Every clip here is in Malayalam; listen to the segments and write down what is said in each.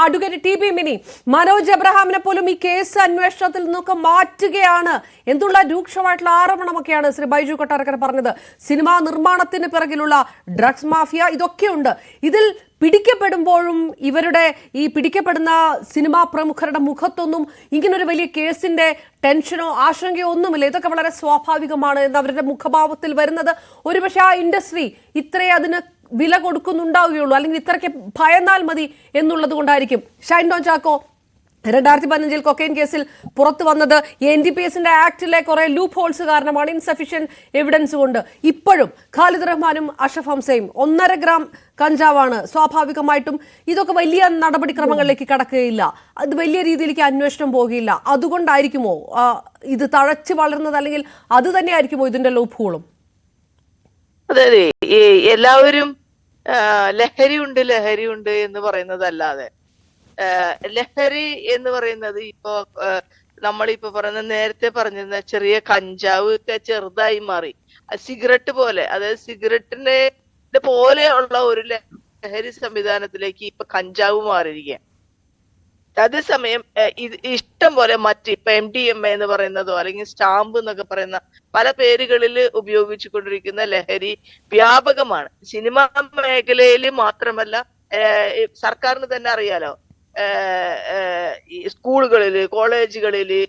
Advocate T B Mini, Manoj എബ്രഹാമിനെ പോലും ഈ കേസ് അന്വേഷണത്തിൽ നിന്നൊക്കെ മാറ്റുകയാണ് എന്നുള്ള രൂക്ഷമായിട്ടുള്ള ആരോപണമൊക്കെയാണ് ശ്രീ ബൈജു കൊട്ടാരക്കര പറഞ്ഞത്. സിനിമാ നിർമ്മാണത്തിന് പിറകിലുള്ള ഡ്രഗ്സ് മാഫിയ ഇതൊക്കെയുണ്ട്. ഇതിൽ പിടിക്കപ്പെടുമ്പോഴും ഇവരുടെ ഈ പിടിക്കപ്പെടുന്ന സിനിമാ പ്രമുഖരുടെ മുഖത്തൊന്നും ഇങ്ങനൊരു വലിയ കേസിന്റെ ടെൻഷനോ ആശങ്കയോ ഒന്നുമില്ല. ഇതൊക്കെ വളരെ സ്വാഭാവികമാണ് എന്ന് അവരുടെ മുഖഭാവത്തിൽ വരുന്നത് ഒരുപക്ഷെ ആ ഇൻഡസ്ട്രി ഇത്രേ അതിന് വില കൊടുക്കുന്നുണ്ടാവുകയുള്ളൂ, അല്ലെങ്കിൽ ഇത്രയ്ക്ക് ഭയന്നാൽ മതി എന്നുള്ളത് കൊണ്ടായിരിക്കും. ഷൈൻ ടോം ചാക്കോ 2015 കൊക്കൈൻ കേസിൽ പുറത്തു വന്നത് NDPS ആക്ടിലെ കുറെ ലൂപ്പ് ഹോൾസ് കാരണമാണ്, ഇൻസഫിഷ്യന്റ് എവിഡൻസ് കൊണ്ട്. ഇപ്പോഴും ഖാലിദ് റഹ്മാനും അഷഫ് ഹംസയും 1.5 ഗ്രാം കഞ്ചാവാണ്. സ്വാഭാവികമായിട്ടും ഇതൊക്കെ വലിയ നടപടിക്രമങ്ങളിലേക്ക് കടക്കുകയില്ല, അത് വലിയ രീതിയിലേക്ക് അന്വേഷണം പോകുകയില്ല. അതുകൊണ്ടായിരിക്കുമോ ഇത് തഴച്ചു വളർന്നത്, അല്ലെങ്കിൽ അത് തന്നെയായിരിക്കുമോ ഇതിന്റെ ലൂപ്പ് ഹോളും? അതെ, എല്ലാവരും ലഹരി ഉണ്ട് എന്ന് പറയുന്നതല്ലാതെ ലഹരി എന്ന് പറയുന്നത് ഇപ്പോ നമ്മളിപ്പോ പറയുന്ന നേരത്തെ പറഞ്ഞിരുന്ന ചെറിയ കഞ്ചാവ് ഒക്കെ ചെറുതായി മാറി സിഗരറ്റ് പോലെ, അതായത് സിഗരറ്റിന്റെ പോലെയുള്ള ഒരു ലഹരി സംവിധാനത്തിലേക്ക് ഇപ്പൊ കഞ്ചാവ് മാറിയിരിക്കുക. അതേസമയം ഇഷ്ടം പോലെ മറ്റ് ഇപ്പൊ MDMA എന്ന് പറയുന്നതോ അല്ലെങ്കിൽ സ്റ്റാമ്പ് എന്നൊക്കെ പറയുന്ന പല പേരുകളിൽ ഉപയോഗിച്ചുകൊണ്ടിരിക്കുന്ന ലഹരി വ്യാപകമാണ്. സിനിമാ മേഖലയിൽ മാത്രമല്ല, സർക്കാരിന് തന്നെ അറിയാലോ, സ്കൂളുകളില് കോളേജുകളില്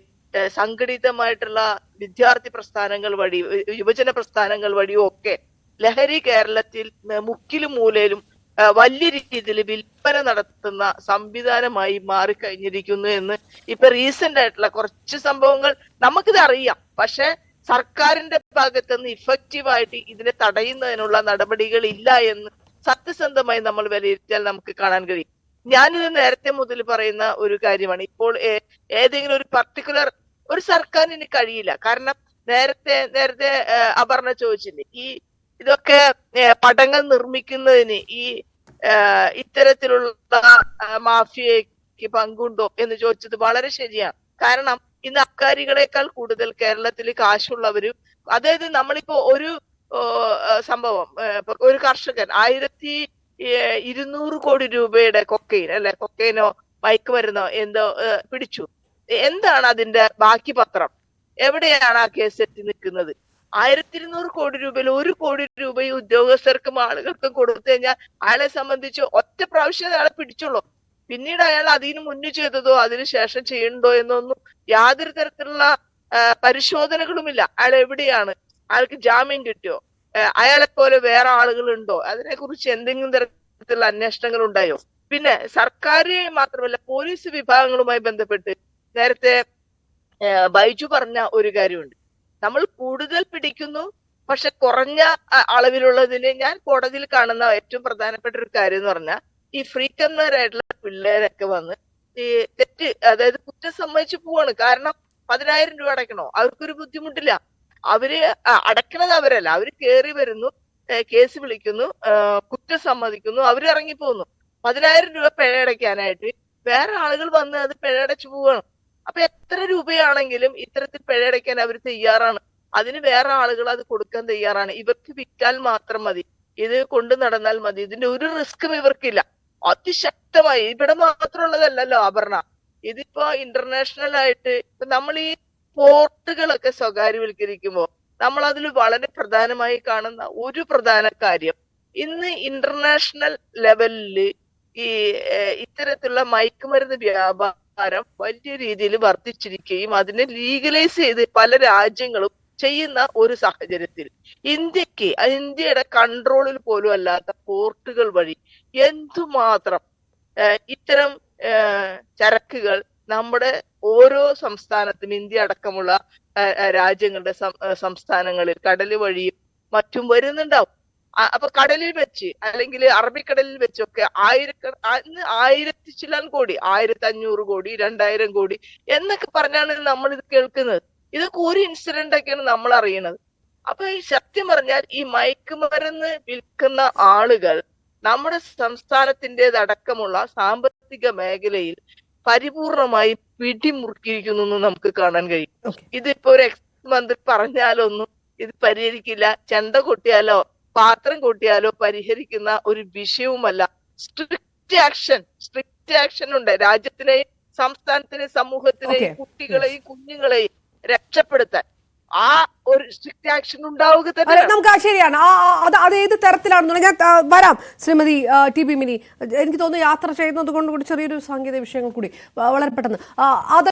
സംഘടിതമായിട്ടുള്ള വിദ്യാർത്ഥി പ്രസ്ഥാനങ്ങൾ വഴി യുവജന പ്രസ്ഥാനങ്ങൾ വഴിയും ഒക്കെ ലഹരി കേരളത്തിൽ മുക്കിലും മൂലയിലും വലിയ രീതിയിൽ വിൽപ്പന നടത്തുന്ന സംവിധാനമായി മാറിക്കഴിഞ്ഞിരിക്കുന്നു എന്ന് ഇപ്പൊ റീസെന്റ് ആയിട്ടുള്ള കുറച്ച് സംഭവങ്ങൾ നമുക്കിത് അറിയാം. പക്ഷെ സർക്കാരിന്റെ ഭാഗത്തുനിന്ന് ഇഫക്റ്റീവായിട്ട് ഇതിനെ തടയുന്നതിനുള്ള നടപടികൾ ഇല്ല എന്ന് സത്യസന്ധമായി നമ്മൾ വിലയിരുത്തിയാൽ നമുക്ക് കാണാൻ കഴിയും. ഞാനിത് നേരത്തെ മുതൽ പറയുന്ന ഒരു കാര്യമാണ്. ഇപ്പോൾ ഏതെങ്കിലും ഒരു പർട്ടിക്കുലർ ഒരു സർക്കാരിന് കഴിയില്ല. കാരണം നേരത്തെ അപർണ ചോദിച്ചില്ലേ, ഇതൊക്കെ പടങ്ങൾ നിർമ്മിക്കുന്നതിന് ഈ ഇത്തരത്തിലുള്ള മാഫിയയ്ക്ക് പങ്കുണ്ടോ എന്ന് ചോദിച്ചത് വളരെ ശരിയാണ്. കാരണം ഇന്ന് അബ്കാരികളെക്കാൾ കൂടുതൽ കേരളത്തിൽ കാശുള്ളവരും, അതായത് നമ്മളിപ്പോ ഒരു സംഭവം, ഒരു കർഷകൻ 1200 കോടി രൂപയുടെ കൊക്കൈനോ മയക്കുമരുന്നോ എന്തോ പിടിച്ചു. എന്താണ് അതിന്റെ ബാക്കി പത്രം? എവിടെയാണ് ആ കേസ് എത്തി നിൽക്കുന്നത്? 1200 കോടി രൂപയിൽ 1 കോടി രൂപയും ഉദ്യോഗസ്ഥർക്കും ആളുകൾക്കും കൊടുത്തു കഴിഞ്ഞാൽ അയാളെ സംബന്ധിച്ച് ഒറ്റ പ്രാവശ്യം അയാളെ പിടിച്ചുള്ളൂ. പിന്നീട് അയാൾ അതിന് മുന്നേ ചെയ്തതോ അതിനുശേഷം ചെയ്യണ്ടോ എന്നൊന്നും യാതൊരു തരത്തിലുള്ള പരിശോധനകളുമില്ല. അയാൾ എവിടെയാണ്? അയാൾക്ക് ജാമ്യം കിട്ടിയോ? അയാളെ പോലെ വേറെ ആളുകളുണ്ടോ? അതിനെ കുറിച്ച് എന്തെങ്കിലും തരത്തിലുള്ള അന്വേഷണങ്ങൾ ഉണ്ടായോ? പിന്നെ സർക്കാർ മാത്രമല്ല, പോലീസ് വിഭാഗങ്ങളുമായി ബന്ധപ്പെട്ട് നേരത്തെ ബൈജു പറഞ്ഞ ഒരു കാര്യമുണ്ട്. നമ്മൾ കൂടുതൽ പിടിക്കുന്നു, പക്ഷെ കുറഞ്ഞ അളവിലുള്ളതിന് ഞാൻ കോടതിയിൽ കാണുന്ന ഏറ്റവും പ്രധാനപ്പെട്ട ഒരു കാര്യം എന്ന് പറഞ്ഞാൽ, ഈ ഫ്രീക്കന്മാരായിട്ടുള്ള പിള്ളേരൊക്കെ വന്ന് ഈ തെറ്റ്, അതായത് കുറ്റം സമ്മതിച്ചു പോവാണ്. കാരണം 10,000 രൂപ അടയ്ക്കണോ? അവർക്കൊരു ബുദ്ധിമുട്ടില്ല. അവര് അടയ്ക്കണത് അവരല്ല, അവര് കയറി വരുന്നു, കേസ് വിളിക്കുന്നു, കുറ്റം സമ്മതിക്കുന്നു, അവര് ഇറങ്ങിപ്പോകുന്നു. 10,000 രൂപ പിഴയടയ്ക്കാനായിട്ട് വേറെ ആളുകൾ വന്ന് അത് പിഴയടച്ചു പോവാണ്. അപ്പൊ എത്ര രൂപയാണെങ്കിലും ഇത്തരത്തിൽ പിഴയടയ്ക്കാൻ അവർ തയ്യാറാണ്. അതിന് വേറെ ആളുകൾ അത് കൊടുക്കാൻ തയ്യാറാണ്. ഇവർക്ക് വിറ്റാൽ മാത്രം മതി, ഇത് കൊണ്ടു നടന്നാൽ മതി. ഇതിന്റെ ഒരു റിസ്ക്കും ഇവർക്കില്ല. അതിശക്തമായി ഇവിടെ മാത്രമുള്ളതല്ലല്ലോ അപർണ, ഇതിപ്പോ ഇന്റർനാഷണൽ ആയിട്ട് ഇപ്പൊ നമ്മൾ ഈ പോർട്ടുകളൊക്കെ സ്വകാര്യവൽക്കരിക്കുമ്പോൾ നമ്മൾ അതിൽ വളരെ പ്രധാനമായി കാണുന്ന ഒരു പ്രധാന കാര്യം, ഇന്ന് ഇന്റർനാഷണൽ ലെവലില് ഈ ഇത്തരത്തിലുള്ള മയക്കുമരുന്ന് വ്യാപാരം വലിയ രീതിയിൽ വർദ്ധിച്ചിരിക്കുകയും അതിനെ ലീഗലൈസ് ചെയ്ത് പല രാജ്യങ്ങളും ചെയ്യുന്ന ഒരു സാഹചര്യത്തിൽ ഇന്ത്യയുടെ കൺട്രോളിൽ പോലും അല്ലാത്ത പോർട്ടുകൾ വഴി എന്തുമാത്രം ഇത്തരം ചരക്കുകൾ നമ്മുടെ ഓരോ സംസ്ഥാനത്തും, ഇന്ത്യ അടക്കമുള്ള രാജ്യങ്ങളുടെ സംസ്ഥാനങ്ങളിൽ കടൽ വഴിയും മറ്റും വരുന്നുണ്ടാവും. അപ്പൊ കടലിൽ വെച്ച് അല്ലെങ്കിൽ അറബിക്കടലിൽ വെച്ചൊക്കെ 1000 ചില്ലാൻ കോടി, 1500 കോടി, 2000 കോടി എന്നൊക്കെ പറഞ്ഞാണ് നമ്മൾ ഇത് കേൾക്കുന്നത്. ഇതൊക്കെ ഒരു ഇൻസിഡന്റ് ഒക്കെയാണ് നമ്മൾ അറിയണത്. അപ്പൊ ഈ സത്യം പറഞ്ഞാൽ ഈ മയക്കുമരുന്ന് വിൽക്കുന്ന ആളുകൾ നമ്മുടെ സംസ്ഥാനത്തിൻ്റെതടക്കമുള്ള സാമ്പത്തിക മേഖലയിൽ പരിപൂർണമായി പിടിമുറുക്കിയിരിക്കുന്നു എന്ന് നമുക്ക് കാണാൻ കഴിയും. ഇതിപ്പോ ഒരു മന്ത്രി പറഞ്ഞാലൊന്നും ഇത് പരിഹരിക്കില്ല, ചെണ്ട കൊട്ടിയാലോ പാത്രം കൊട്ടിയാലോ പരിഹരിക്കുന്ന ഒരു വിഷയവുമല്ല. സ്ട്രിക്റ്റ് സ്ട്രിക്റ്റ് ആക്ഷൻ ഉണ്ട്. രാജ്യത്തിലെയും സംസ്ഥാനത്തിലെയും സമൂഹത്തിലെയും കുട്ടികളെയും കുഞ്ഞുങ്ങളെയും രക്ഷപ്പെടുത്താൻ ആ ഒരു സ്ട്രിക്റ്റ് ആക്ഷൻ ഉണ്ടാവുക തന്നെ. നമുക്ക് ശരിയാണ്. അത് ഏത് തരത്തിലാണെന്നുള്ള ഞാൻ വരാം. ശ്രീമതി ടി ബി മിനി, എനിക്ക് തോന്നുന്നു യാത്ര ചെയ്യുന്നത് കൊണ്ട് കൂടി ചെറിയൊരു സാങ്കേതിക വിഷയങ്ങൾ കൂടി വളരെ പെട്ടെന്ന് അത്